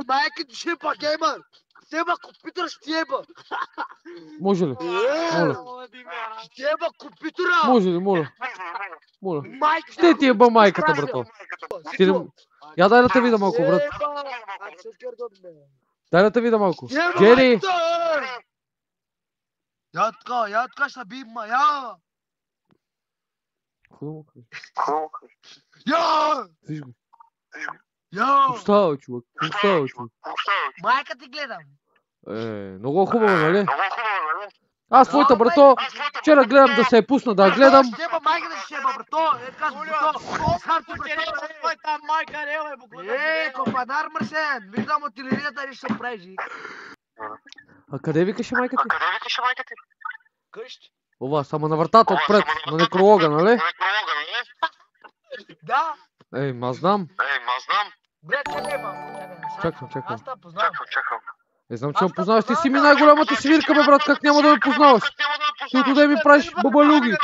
Майка ти ще е геймър. Сема компютър ще еба. Може ли? Моля. Ще еба компютъра. Може ли, моля? Моля. Майка Ще ти еба майката, брато. Я дай да те видя малко, брат. Дай да те видя малко. Джери! Я така ще би ма, я! Я! Виж го. Я! Остава, човек. Остава, човек. Майка ти гледам. Много хубаво, нали? Аз твоята, брато, вчера гледам да се е пусна да гледам. Щеба майка да ще еба, брато. Твоята майка не е благодаря. Компанар Марсен, виждам от телевизията и ще правиш. А къде викаше майка ти? Къщи? Ова, само на вратата отпред, на некролога, нали? Да. Ма знам. Бре, чакай, ма. Чакам. Аз те познавам. Не знам, че ме познаваш. Ти си ми най-голямата свирка, бе, брат. Как няма да ме познаваш? Ти отиде ми правиш бабалюги.